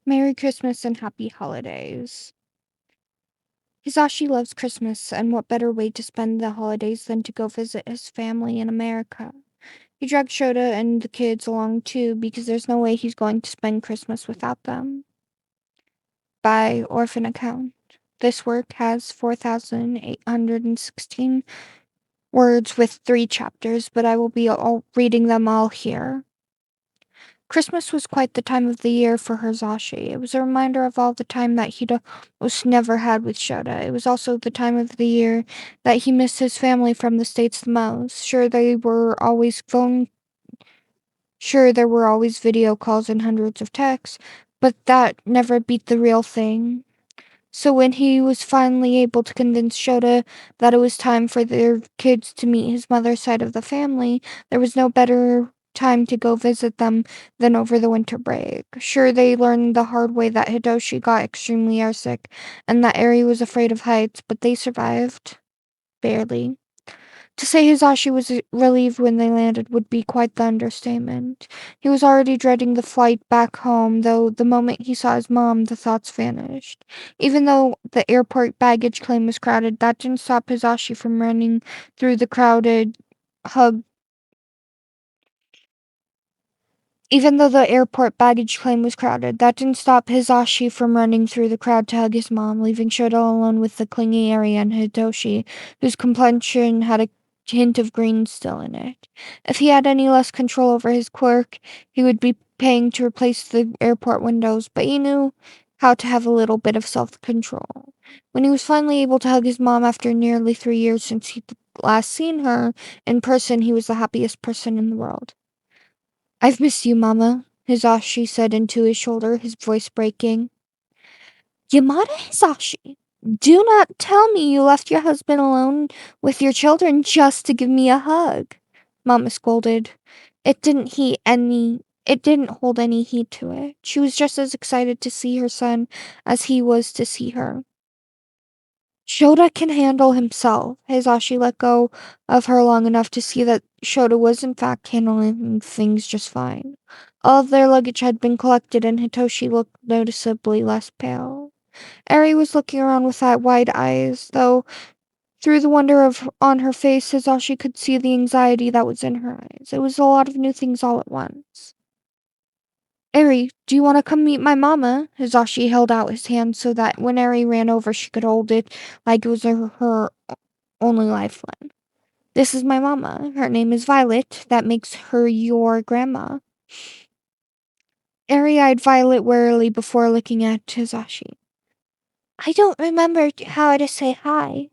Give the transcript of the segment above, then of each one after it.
Merry Christmas and Happy Holidays. Hizashi loves Christmas, and what better way to spend the holidays than to go visit his family in America? He dragged Shouta and the kids along too, because there's no way he's going to spend Christmas without them. By orphan account. This work has 4,816 words with 3 chapters, but I will be reading them all here. Christmas was quite the time of the year for Hizashi. It was a reminder of all the time that he'd almost never had with Shouta. It was also the time of the year that he missed his family from the States the most. Sure, there were always video calls and hundreds of texts, but that never beat the real thing. So when he was finally able to convince Shouta that it was time for their kids to meet his mother's side of the family, there was no better time to go visit them than over the winter break. Sure, they learned the hard way that Hidoshi got extremely airsick and that Eri was afraid of heights, but they survived. Barely. To say Hizashi was relieved when they landed would be quite the understatement. He was already dreading the flight back home, though the moment he saw his mom, the thoughts vanished. Even though the airport baggage claim was crowded, that didn't stop Hizashi from running through the crowded hug. Even though the airport baggage claim was crowded, that didn't stop Hizashi from running through the crowd to hug his mom, leaving Shouta alone with the clingy Eri and Hidoshi, whose complexion had a hint of green still in it. If he had any less control over his quirk, he would be paying to replace the airport windows, but he knew how to have a little bit of self-control. When he was finally able to hug his mom after nearly 3 years since he'd last seen her in person, he was the happiest person in the world. "I've missed you, Mama," Hizashi said into his shoulder, his voice breaking. "Yamada Hizashi, do not tell me you left your husband alone with your children just to give me a hug," Mama scolded. It didn't hold any heat to it. She was just as excited to see her son as he was to see her. Shouta can handle himself. Hizashi let go of her long enough to see that Shouta was in fact handling things just fine. All of their luggage had been collected and Hitoshi looked noticeably less pale. Eri was looking around with wide eyes, though through the wonder on her face, Hizashi could see the anxiety that was in her eyes. It was a lot of new things all at once. "Eri, do you want to come meet my mama?" Hizashi held out his hand so that when Eri ran over, she could hold it like it was her only lifeline. "This is my mama. Her name is Violet. That makes her your grandma." Eri eyed Violet warily before looking at Hizashi. "I don't remember how to say hi."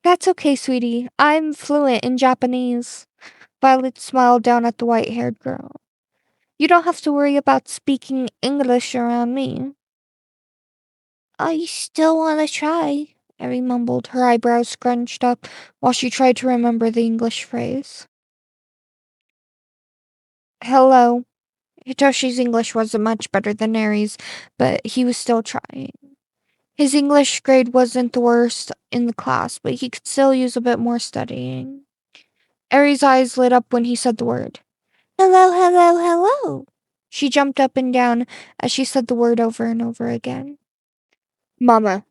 "That's okay, sweetie. I'm fluent in Japanese." Violet smiled down at the white-haired girl. "You don't have to worry about speaking English around me." "I still want to try," Eri mumbled, her eyebrows scrunched up while she tried to remember the English phrase. "Hello." Hitoshi's English wasn't much better than Eri's, but he was still trying. His English grade wasn't the worst in the class, but he could still use a bit more studying. Eri's eyes lit up when he said the word. "Hello, hello, hello." She jumped up and down as she said the word over and over again. "Mama,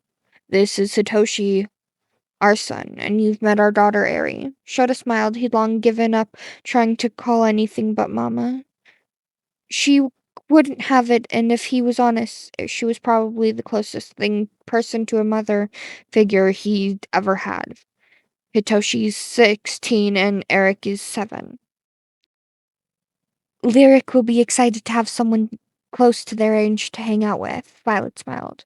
this is Hitoshi, our son, and you've met our daughter, Eri." Shouta smiled. He'd long given up trying to call anything but Mama. She wouldn't have it, and if he was honest, she was probably the closest person to a mother figure he'd ever had. Hitoshi's 16 and Eric is 7. "Lyric will be excited to have someone close to their age to hang out with," Violet smiled.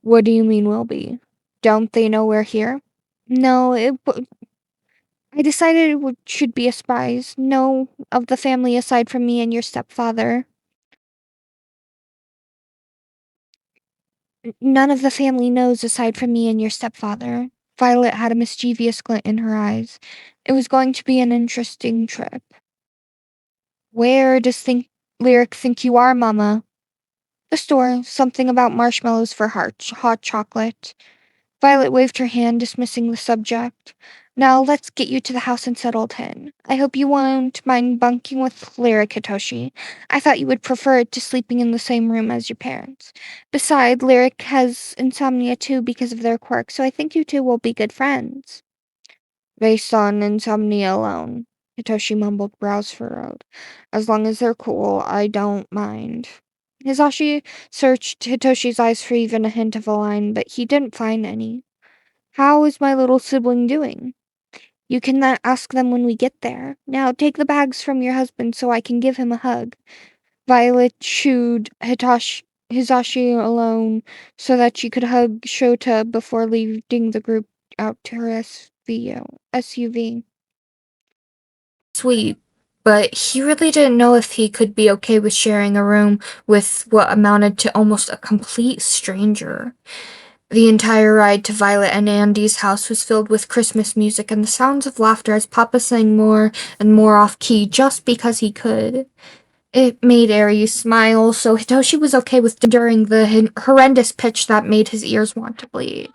"What do you mean will be? Don't they know we're here?" "No, I decided should be a surprise. No of the family aside from me and your stepfather. None of the family knows aside from me and your stepfather." Violet had a mischievous glint in her eyes. It was going to be an interesting trip. "Where does Lyric think you are, Mama?" "The store. Something about marshmallows for hot chocolate." Violet waved her hand, dismissing the subject. Now let's get you to the house and settled in. I hope you won't mind bunking with Lyric, Hitoshi. I thought you would prefer it to sleeping in the same room as your parents. Besides, Lyric has insomnia too because of their quirk, so I think you two will be good friends. Based on insomnia alone, Hitoshi mumbled, brows furrowed. As long as they're cool, I don't mind. Hizashi searched Hitoshi's eyes for even a hint of a line, but he didn't find any. How is my little sibling doing? You can ask them when we get there. Now take the bags from your husband so I can give him a hug. Violet shooed Hizashi alone so that she could hug Shouta before leading the group out to her SUV. Sweet, but he really didn't know if he could be okay with sharing a room with what amounted to almost a complete stranger. The entire ride to Violet and Andy's house was filled with Christmas music and the sounds of laughter as Papa sang more and more off-key just because he could. It made Aries smile, so Hitoshi was okay with enduring the horrendous pitch that made his ears want to bleed.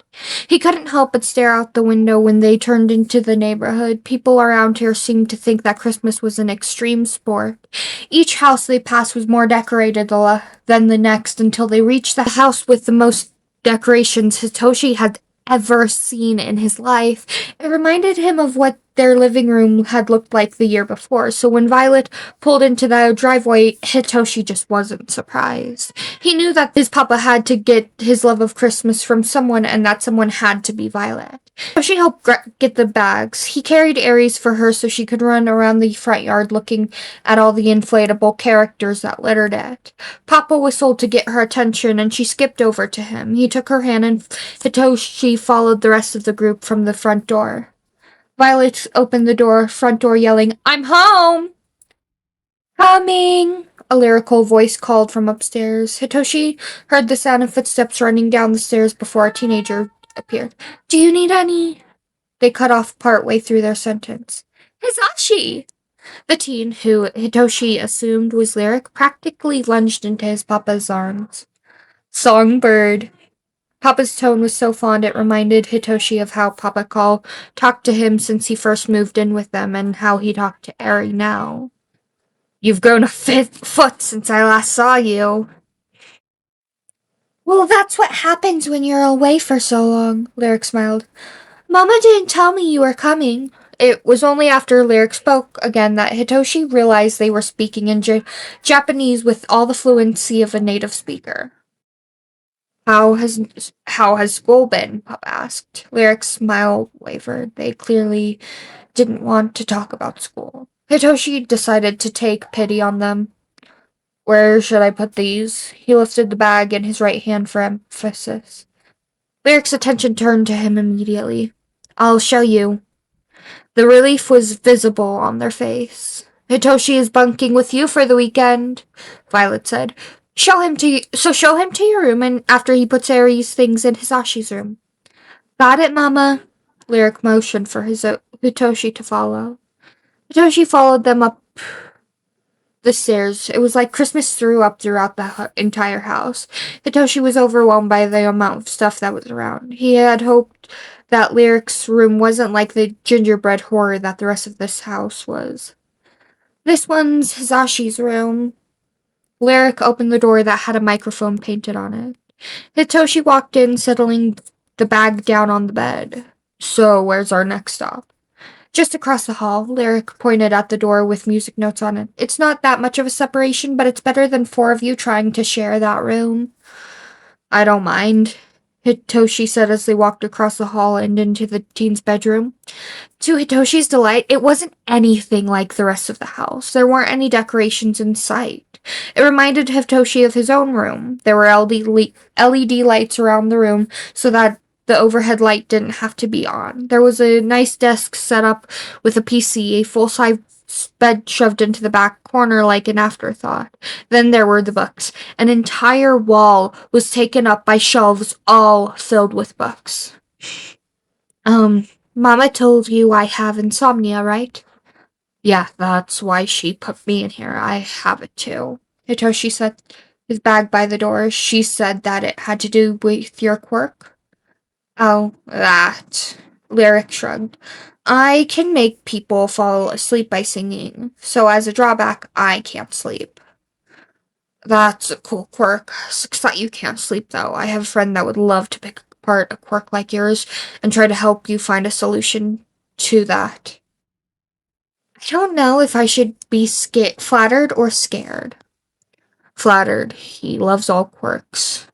He couldn't help but stare out the window when they turned into the neighborhood. People around here seemed to think that Christmas was an extreme sport. Each house they passed was more decorated than the next until they reached the house with the most decorations Hitoshi had ever seen in his life. It reminded him of what their living room had looked like the year before, so when Violet pulled into the driveway, Hitoshi just wasn't surprised. He knew that his papa had to get his love of Christmas from someone, and that someone had to be Violet. Hitoshi helped get the bags. He carried Aries for her so she could run around the front yard looking at all the inflatable characters that littered it. Papa whistled to get her attention, and she skipped over to him. He took her hand, and Hitoshi followed the rest of the group from the front door. Violet opened the front door yelling, "I'm home!" "Coming!" a lyrical voice called from upstairs. Hitoshi heard the sound of footsteps running down the stairs before a teenager appeared. "Do you need any?" They cut off partway through their sentence. "Hizashi!" The teen, who Hitoshi assumed was Lyric, practically lunged into his papa's arms. "Songbird." Papa's tone was so fond it reminded Hitoshi of how Papa talked to him since he first moved in with them and how he talked to Eri now. "You've grown a foot since I last saw you." "Well, that's what happens when you're away for so long," Lyric smiled. "Mama didn't tell me you were coming." It was only after Lyric spoke again that Hitoshi realized they were speaking in Japanese with all the fluency of a native speaker. How has school been?" Pop asked. Lyric's smile wavered. They clearly didn't want to talk about school. Hitoshi decided to take pity on them. "Where should I put these?" He lifted the bag in his right hand for emphasis. Lyric's attention turned to him immediately. "I'll show you." The relief was visible on their face. "Hitoshi is bunking with you for the weekend," Violet said. Show him to your room, and after he puts Aries' things in Hisashi's room." "Got it, Mama." Lyric motioned for Hitoshi to follow. Hitoshi followed them up the stairs. It was like Christmas threw up throughout the entire house. Hitoshi was overwhelmed by the amount of stuff that was around. He had hoped that Lyric's room wasn't like the gingerbread horror that the rest of this house was. "This one's Hisashi's room." Lyric opened the door that had a microphone painted on it. Hitoshi walked in, settling the bag down on the bed. "So, where's our next stop?" "Just across the hall." Lyric pointed at the door with music notes on it. "It's not that much of a separation, but it's better than 4 of you trying to share that room." "I don't mind," Hitoshi said as they walked across the hall and into the teen's bedroom. To Hitoshi's delight, it wasn't anything like the rest of the house. There weren't any decorations in sight. It reminded Hitoshi of his own room. There were LED lights around the room so that the overhead light didn't have to be on. There was a nice desk set up with a PC, a full-size bed shoved into the back corner like an afterthought. Then there were the books. An entire wall was taken up by shelves all filled with books. Mama told you I have insomnia, right?" "Yeah, that's why she put me in here. I have it too." Hitoshi set his bag by the door. "She said that it had to do with your quirk?" Oh, that. Lyric shrugged. I can make people fall asleep by singing, so as a drawback, I can't sleep. That's a cool quirk. Sucks that you can't sleep, though. I have a friend that would love to pick apart a quirk like yours and try to help you find a solution to that. I don't know if I should be flattered or scared. Flattered. He loves all quirks.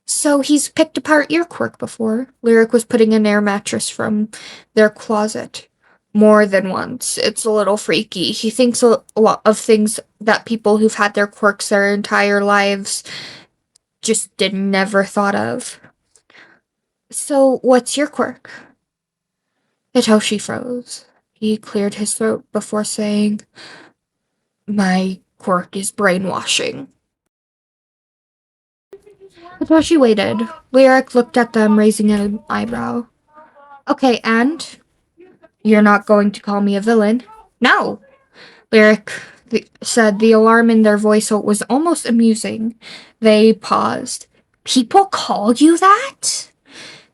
So he's picked apart your quirk before. Lyric was putting an air mattress from their closet. More than once. It's a little freaky. He thinks a lot of things that people who've had their quirks their entire lives just never thought of. So, what's your quirk? Hitoshi froze. He cleared his throat before saying, My quirk is brainwashing. Hitoshi waited. Lyric looked at them, raising an eyebrow. Okay, and? You're not going to call me a villain? No! Lyric said, the alarm in their voice was almost amusing. They paused. People call you that?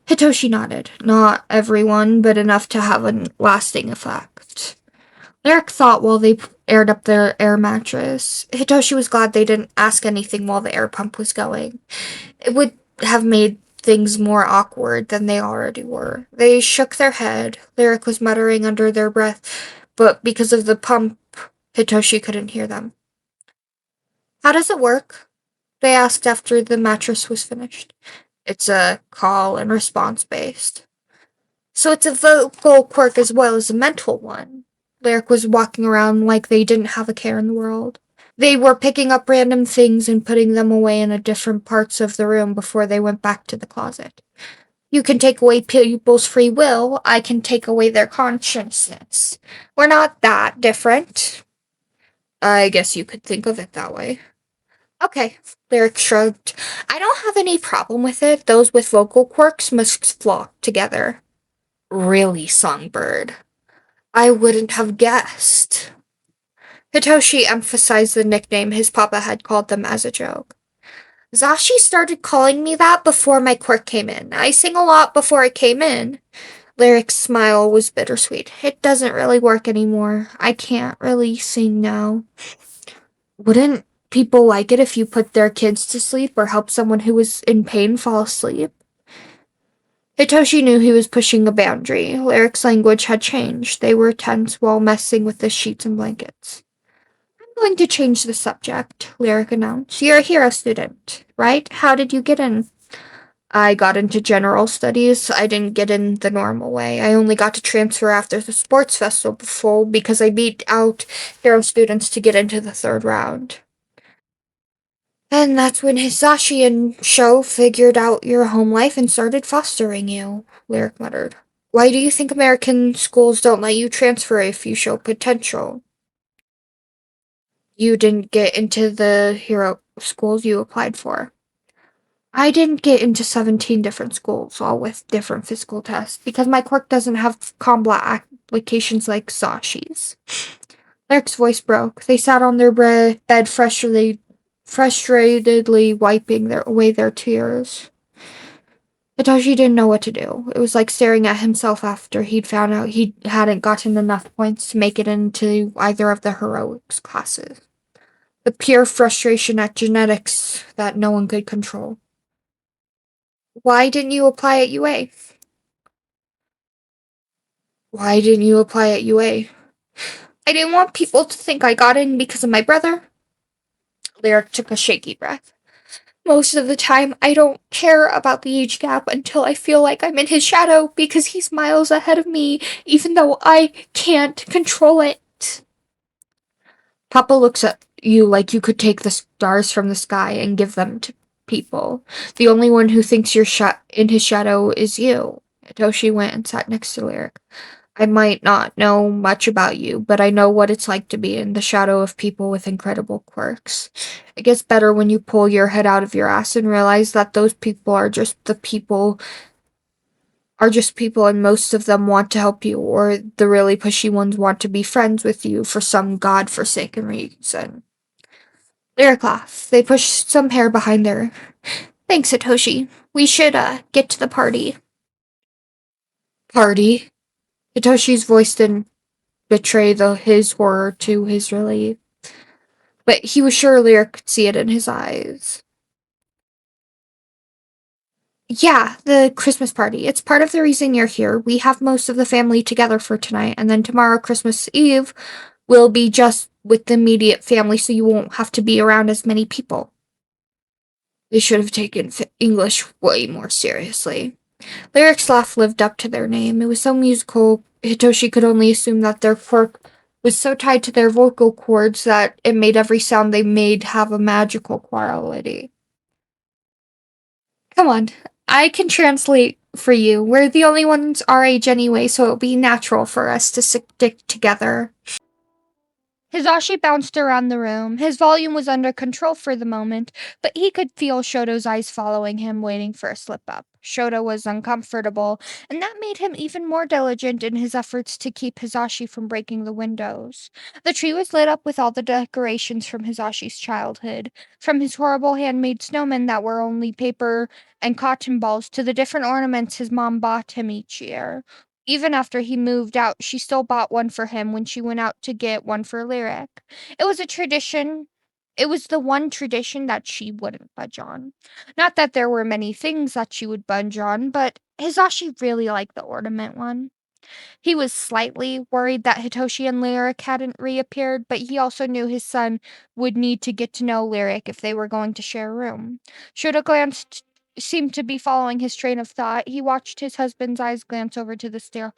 Hitoshi nodded. Not everyone, but enough to have a lasting effect. Lyric thought while they aired up their air mattress. Hitoshi was glad they didn't ask anything while the air pump was going. It would have made things more awkward than they already were. They shook their head. Lyric was muttering under their breath, but because of the pump, Hitoshi couldn't hear them. How does it work? They asked after the mattress was finished. It's a call and response based. So it's a vocal quirk as well as a mental one. Lyric was walking around like they didn't have a care in the world. They were picking up random things and putting them away in different parts of the room before they went back to the closet. You can take away people's free will. I can take away their consciousness. We're not that different. I guess you could think of it that way. Okay, Lyric shrugged. I don't have any problem with it. Those with vocal quirks must flock together. Really, Songbird? I wouldn't have guessed. Hitoshi emphasized the nickname his papa had called them as a joke. Zashi started calling me that before my quirk came in. I sang a lot before it came in. Lyric's smile was bittersweet. It doesn't really work anymore. I can't really sing now. Wouldn't people like it if you put their kids to sleep or help someone who was in pain fall asleep? Hitoshi knew he was pushing a boundary. Lyric's language had changed. They were tense while messing with the sheets and blankets. I'm going to change the subject, Lyric announced. You're a hero student, right? How did you get in? I got into general studies. I didn't get in the normal way. I only got to transfer after the sports festival because I beat out hero students to get into the third round. And that's when Hizashi and Sho figured out your home life and started fostering you, Lyric muttered. Why do you think American schools don't let you transfer if you show potential? You didn't get into the hero schools you applied for. I didn't get into 17 different schools, all with different physical tests, because my quirk doesn't have combat applications like Sashi's. Lyric's voice broke. They sat on their bed frustratedly wiping away their tears. Hitoshi didn't know what to do. It was like staring at himself after he'd found out he hadn't gotten enough points to make it into either of the heroics classes. The pure frustration at genetics that no one could control. Why didn't you apply at UA? Why didn't you apply at UA? I didn't want people to think I got in because of my brother. Lyric took a shaky breath. Most of the time, I don't care about the age gap until I feel like I'm in his shadow because he's miles ahead of me, even though I can't control it. Papa looks at you like you could take the stars from the sky and give them to people. The only one who thinks you're in his shadow is you. Hitoshi went and sat next to Lyric. I might not know much about you, but I know what it's like to be in the shadow of people with incredible quirks. It gets better when you pull your head out of your ass and realize that those people are just people, and most of them want to help you, or the really pushy ones want to be friends with you for some godforsaken reason. Lyric laughed. They pushed some hair behind their. Thanks, Satoshi. We should, get to the party. Party? Hitoshi's voice didn't betray his horror to his relief, but he was sure Lyric could see it in his eyes. Yeah, the Christmas party. It's part of the reason you're here. We have most of the family together for tonight, and then tomorrow, Christmas Eve, will be just with the immediate family, so you won't have to be around as many people. They should have taken English way more seriously. Lyric's laugh lived up to their name. It was so musical, Hitoshi could only assume that their quirk was so tied to their vocal cords that it made every sound they made have a magical quality. Come on, I can translate for you. We're the only ones our age anyway, so it'll be natural for us to stick together. Hizashi bounced around the room. His volume was under control for the moment, but he could feel Shoto's eyes following him, waiting for a slip-up. Shouta was uncomfortable, and that made him even more diligent in his efforts to keep Hizashi from breaking the windows. The tree was lit up with all the decorations from Hizashi's childhood, from his horrible handmade snowmen that were only paper and cotton balls to the different ornaments his mom bought him each year. Even after he moved out, she still bought one for him when she went out to get one for Lyric. It was a tradition. It was the one tradition that she wouldn't budge on. Not that there were many things that she would budge on, but Hizashi really liked the ornament one. He was slightly worried that Hitoshi and Lyric hadn't reappeared, but he also knew his son would need to get to know Lyric if they were going to share a room. Shouta seemed to be following his train of thought. He watched his husband's eyes glance over to the stairs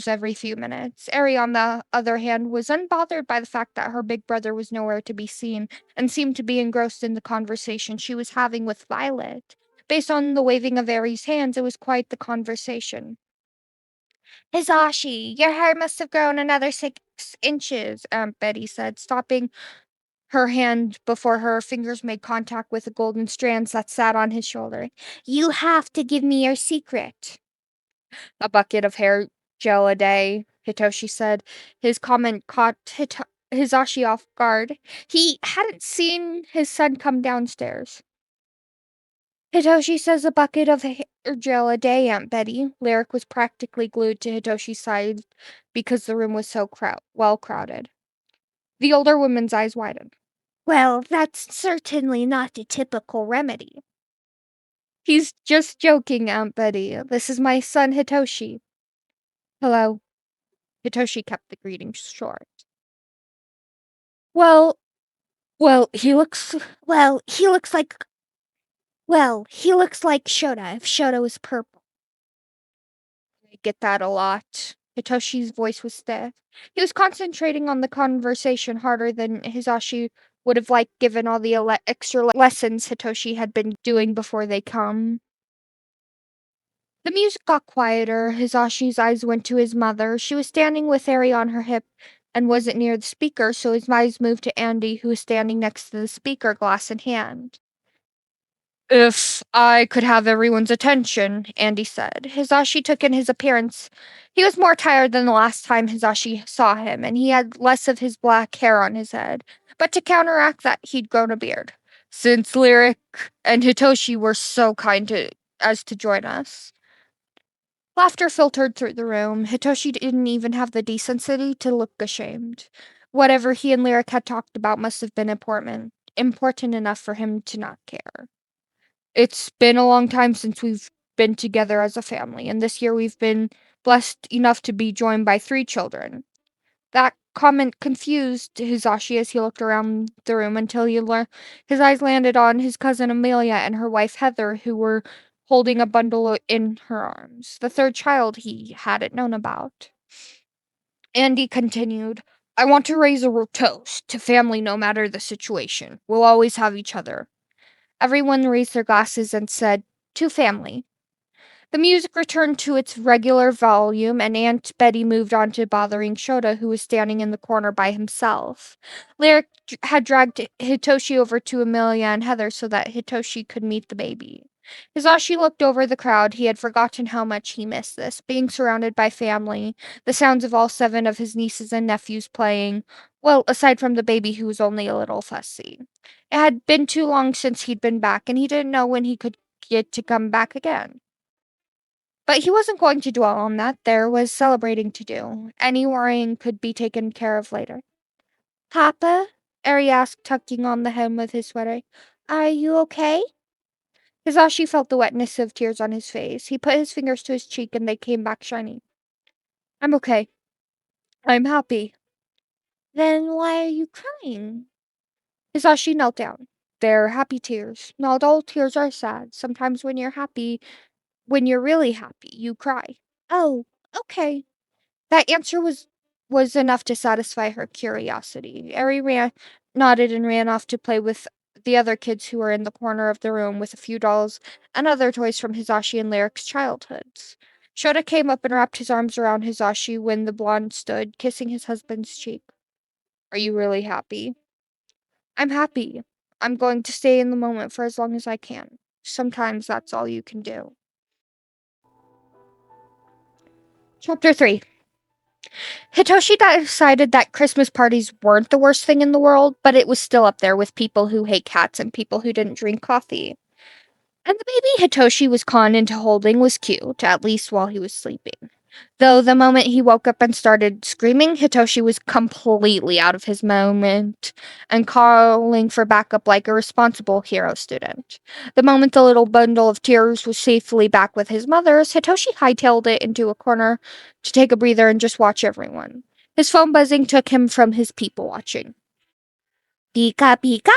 every few minutes. Eri, on the other hand, was unbothered by the fact that her big brother was nowhere to be seen and seemed to be engrossed in the conversation she was having with Violet. Based on the waving of Eri's hands, it was quite the conversation. Hizashi, your hair must have grown another 6 inches, Aunt Betty said, stopping her hand before her fingers made contact with the golden strands that sat on his shoulder. You have to give me your secret. A bucket of hair gel a day, Hitoshi said. His comment caught Hizashi off guard. He hadn't seen his son come downstairs. Hitoshi says a bucket of hair gel a day, Aunt Betty. Lyric was practically glued to Hitoshi's side because the room was so crowded. The older woman's eyes widened. Well, that's certainly not a typical remedy. He's just joking, Aunt Betty. This is my son, Hitoshi. Hello. Hitoshi kept the greeting short. Well, he looks like Shouta if Shouta was purple. I get that a lot. Hitoshi's voice was stiff. He was concentrating on the conversation harder than Hizashi would have liked given all the extra lessons Hitoshi had been doing before they come. The music got quieter. Hizashi's eyes went to his mother. She was standing with Eri on her hip and wasn't near the speaker, so his eyes moved to Andy, who was standing next to the speaker, glass in hand. If I could have everyone's attention, Andy said. Hizashi took in his appearance. He was more tired than the last time Hizashi saw him, and he had less of his black hair on his head. But to counteract that, he'd grown a beard. Since Lyric and Hitoshi were so as to join us. Laughter filtered through the room. Hitoshi didn't even have the decency to look ashamed. Whatever he and Lyric had talked about must have been important enough for him to not care. It's been a long time since we've been together as a family, and this year we've been blessed enough to be joined by 3 children. That comment confused Hizashi as he looked around the room until his eyes landed on his cousin Amelia and her wife Heather, who were holding a bundle in her arms, the 3rd child he hadn't known about. Andy continued, I want to raise a toast to family no matter the situation. We'll always have each other. Everyone raised their glasses and said, to family. The music returned to its regular volume, and Aunt Betty moved on to bothering Shouta, who was standing in the corner by himself. Lyric had dragged Hitoshi over to Amelia and Heather so that Hitoshi could meet the baby. Hizashi looked over the crowd. He had forgotten how much he missed this, being surrounded by family, the sounds of all 7 of his nieces and nephews playing, well, aside from the baby who was only a little fussy. It had been too long since he'd been back, and he didn't know when he could get to come back again. But he wasn't going to dwell on that. There was celebrating to do. Any worrying could be taken care of later. Papa? Eri asked, tucking on the hem of his sweater. Are you okay? Hizashi felt the wetness of tears on his face. He put his fingers to his cheek and they came back shiny. I'm okay. I'm happy. Then why are you crying? Hizashi knelt down. They're happy tears. Not all tears are sad. Sometimes when you're really happy, you cry. Oh, okay. That answer was enough to satisfy her curiosity. Nodded and ran off to play with the other kids who were in the corner of the room with a few dolls and other toys from Hizashi and Lyric's childhoods. Shouta came up and wrapped his arms around Hizashi when the blonde stood, kissing his husband's cheek. Are you really happy? I'm happy. I'm going to stay in the moment for as long as I can. Sometimes that's all you can do. Chapter 3. Hitoshi decided that Christmas parties weren't the worst thing in the world, but it was still up there with people who hate cats and people who didn't drink coffee. And the baby Hitoshi was conned into holding was cute, at least while he was sleeping. Though the moment he woke up and started screaming, Hitoshi was completely out of his moment and calling for backup like a responsible hero student. The moment the little bundle of tears was safely back with his mother's, Hitoshi hightailed it into a corner to take a breather and just watch everyone. His phone buzzing took him from his people watching. Pika Pika?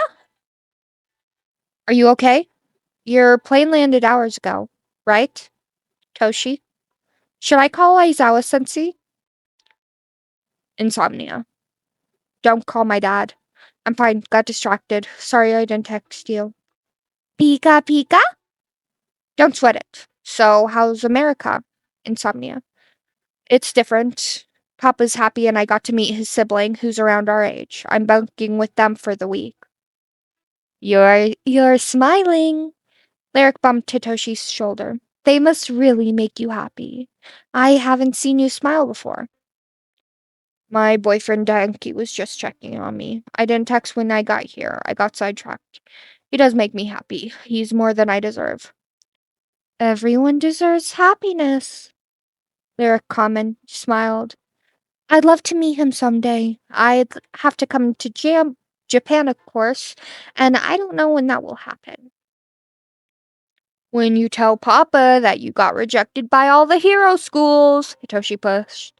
Are you okay? Your plane landed hours ago, right? Toshi? Should I call Aizawa sensei? Insomnia. Don't call my dad. I'm fine. Got distracted. Sorry I didn't text you. Pika Pika? Don't sweat it. So, how's America? Insomnia. It's different. Papa's happy and I got to meet his sibling who's around our age. I'm bunking with them for the week. You're smiling. Lyric bumped Hitoshi's shoulder. They must really make you happy. I haven't seen you smile before. My boyfriend Danky was just checking on me. I didn't text when I got here. I got sidetracked. He does make me happy. He's more than I deserve. Everyone deserves happiness. Lyric smiled. I'd love to meet him someday. I'd have to come to Japan, of course, and I don't know when that will happen. When you tell Papa that you got rejected by all the hero schools, Hitoshi pushed.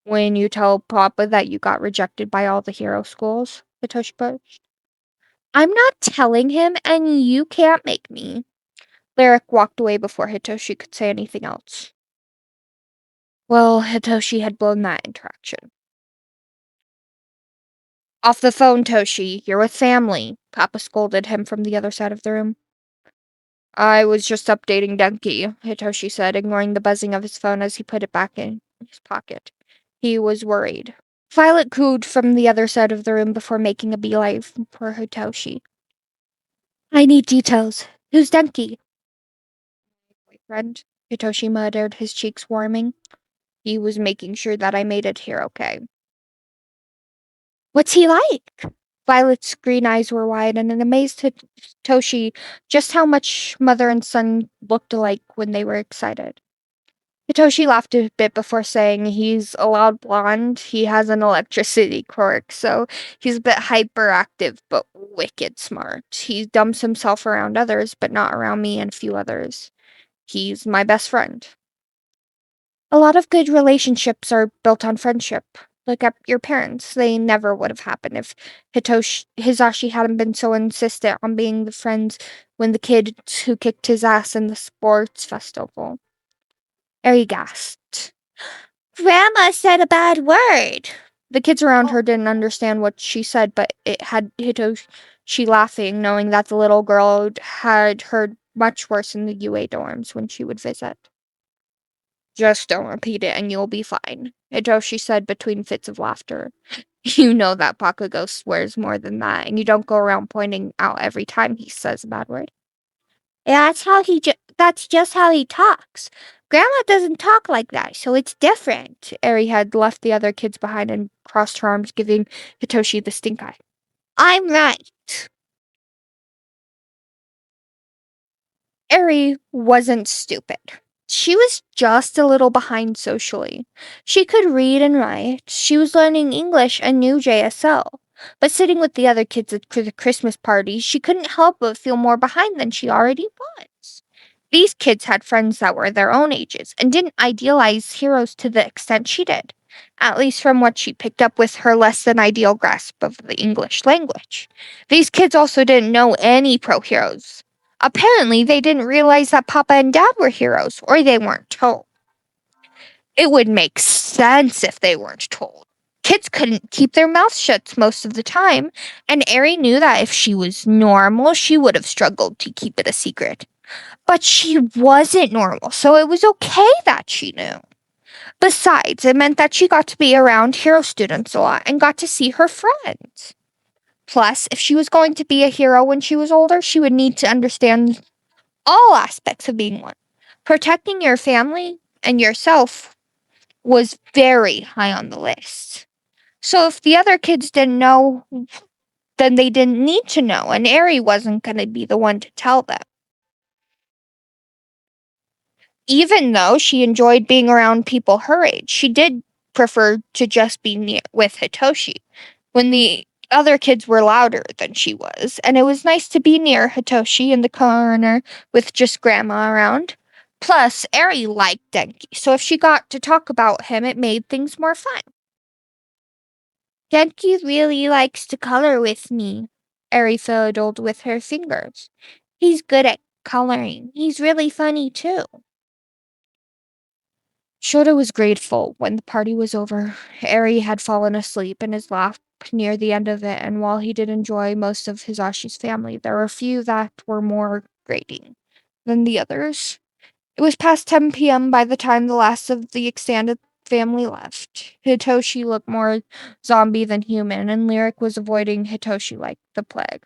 When you tell Papa that you got rejected by all the hero schools, Hitoshi pushed. I'm not telling him, and you can't make me. Lyric walked away before Hitoshi could say anything else. Well, Hitoshi had blown that interaction. Off the phone, Toshi. You're with family. Papa scolded him from the other side of the room. I was just updating Denki, Hitoshi said, ignoring the buzzing of his phone as he put it back in his pocket. He was worried. Violet cooed from the other side of the room before making a beeline for Hitoshi. I need details. Who's Denki? Boyfriend, Hitoshi muttered, his cheeks warming. He was making sure that I made it here okay. What's he like? Violet's green eyes were wide and it amazed Hitoshi just how much mother and son looked alike when they were excited. Hitoshi laughed a bit before saying he's a loud blonde. He has an electricity quirk, so he's a bit hyperactive but wicked smart. He dumps himself around others, but not around me and a few others. He's my best friend. A lot of good relationships are built on friendship. Look at your parents. They never would have happened if Hizashi hadn't been so insistent on being the friends when the kid who kicked his ass in the sports festival. Eri gasped. Grandma said a bad word. The kids around her didn't understand what she said, but it had Hitoshi laughing, knowing that the little girl had heard much worse in the UA dorms when she would visit. Just don't repeat it and you'll be fine, Hitoshi said between fits of laughter. You know that Bakugo swears more than that, and you don't go around pointing out every time he says a bad word. That's just how he talks. Grandma doesn't talk like that, so it's different. Eri had left the other kids behind and crossed her arms, giving Hitoshi the stink eye. I'm right. Eri wasn't stupid. She was just a little behind socially. She could read and write. She was learning English and knew JSL. But sitting with the other kids at the Christmas party, she couldn't help but feel more behind than she already was. These kids had friends that were their own ages and didn't idealize heroes to the extent she did, at least from what she picked up with her less than ideal grasp of the English language. These kids also didn't know any pro heroes. Apparently, they didn't realize that Papa and Dad were heroes, or they weren't told. It would make sense if they weren't told. Kids couldn't keep their mouths shut most of the time, and Eri knew that if she was normal, she would have struggled to keep it a secret. But she wasn't normal, so it was okay that she knew. Besides, it meant that she got to be around hero students a lot and got to see her friends. Plus, if she was going to be a hero when she was older, she would need to understand all aspects of being one. Protecting your family and yourself was very high on the list. So if the other kids didn't know, then they didn't need to know, and Eri wasn't going to be the one to tell them. Even though she enjoyed being around people her age, she did prefer to just be with Hitoshi when the other kids were louder than she was, and it was nice to be near Hitoshi in the corner with just Grandma around. Plus, Eri liked Denki, so if she got to talk about him, it made things more fun. Denki really likes to color with me, Eri fiddled with her fingers. He's good at coloring. He's really funny, too. Shouta was grateful when the party was over. Eri had fallen asleep in his lap near the end of it, and while he did enjoy most of Hizashi's family, there were a few that were more grating than the others. It was past 10 p.m. by the time the last of the extended family left. Hitoshi looked more zombie than human, and Lyric was avoiding Hitoshi like the plague.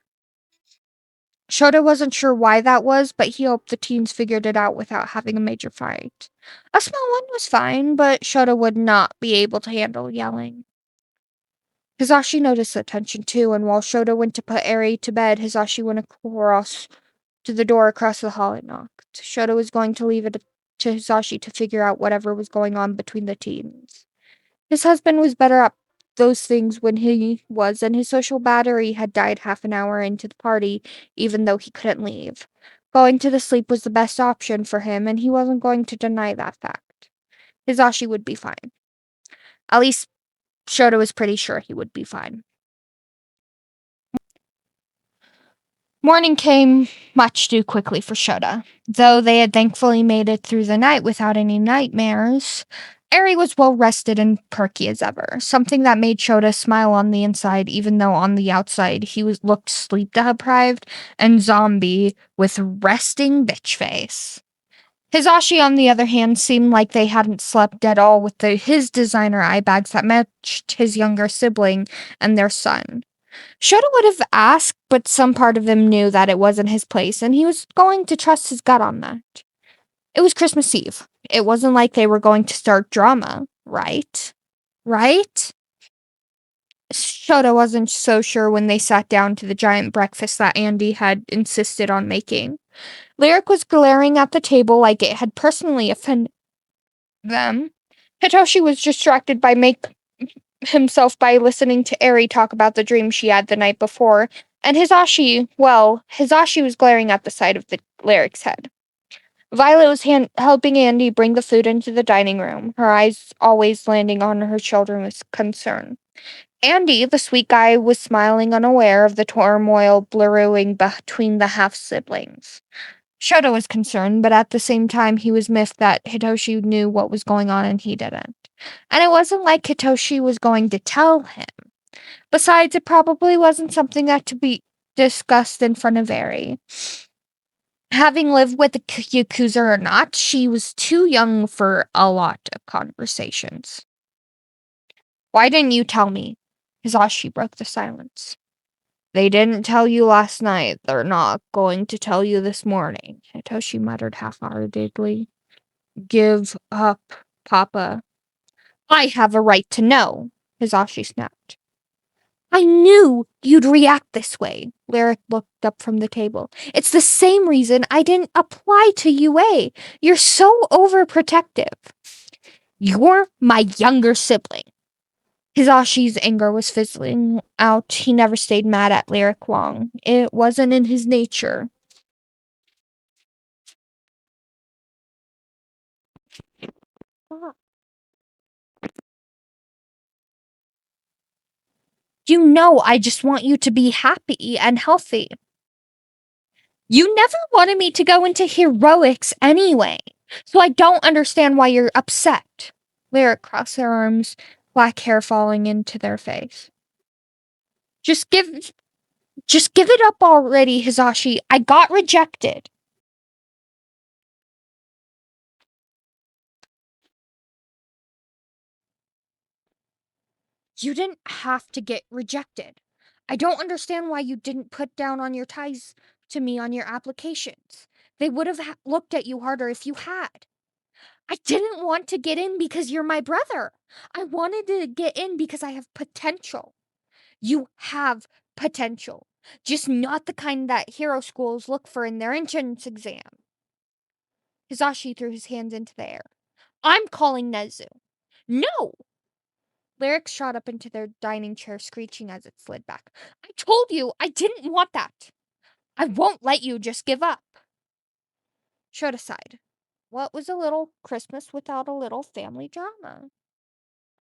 Shouta wasn't sure why that was, but he hoped the teens figured it out without having a major fight. A small one was fine, but Shouta would not be able to handle yelling. Hizashi noticed the tension too, and while Shouta went to put Eri to bed, Hizashi went across to the door across the hall and knocked. Shouta was going to leave it to Hizashi to figure out whatever was going on between the teens. His husband was better at those things when he was, and his social battery had died half an hour into the party, even though he couldn't leave. Going to the sleep was the best option for him, and he wasn't going to deny that fact. Hizashi would be fine. At least, Shouta was pretty sure he would be fine. Morning came much too quickly for Shouta. Though they had thankfully made it through the night without any nightmares, Eri was well rested and perky as ever, something that made Shouta smile on the inside, even though on the outside he looked sleep-deprived and zombie with resting bitch face. Hizashi, on the other hand, seemed like they hadn't slept at all with his designer eye bags that matched his younger sibling and their son. Shouta would have asked, but some part of him knew that it wasn't his place, and he was going to trust his gut on that. It was Christmas Eve. It wasn't like they were going to start drama, right? Right? Shouta wasn't so sure when they sat down to the giant breakfast that Andy had insisted on making. Lyric was glaring at the table like it had personally offended them. Hitoshi was distracted by himself by listening to Eri talk about the dream she had the night before, and Hizashi was glaring at the side of the Lyric's head. Violet was helping Andy bring the food into the dining room, her eyes always landing on her children with concern. Andy, the sweet guy, was smiling unaware of the turmoil brewing between the half-siblings. Shouta was concerned, but at the same time he was miffed that Hitoshi knew what was going on and he didn't. And it wasn't like Hitoshi was going to tell him. Besides, it probably wasn't something that to be discussed in front of Eri. Having lived with the Yakuza or not, she was too young for a lot of conversations. Why didn't you tell me? Hizashi broke the silence. They didn't tell you last night. They're not going to tell you this morning, Hitoshi muttered half-heartedly. Give up, Papa. I have a right to know, Hizashi snapped. I knew you'd react this way. Lyric looked up from the table. It's the same reason I didn't apply to UA. You're so overprotective. You're my younger sibling. Hizashi's anger was fizzling out. He never stayed mad at Lyric long. It wasn't in his nature. You know I just want you to be happy and healthy. You never wanted me to go into heroics anyway, so I don't understand why you're upset. Lyric crossed their arms, black hair falling into their face. Just give it up already, Hizashi. I got rejected. You didn't have to get rejected. I don't understand why you didn't put down on your ties to me on your applications. They would have looked at you harder if you had. I didn't want to get in because you're my brother. I wanted to get in because I have potential. You have potential, just not the kind that hero schools look for in their entrance exam. Hizashi threw his hands into the air. I'm calling Nezu. No! Lyric shot up into their dining chair, screeching as it slid back. I told you I didn't want that. I won't let you just give up. Shouta sighed. What was a little Christmas without a little family drama?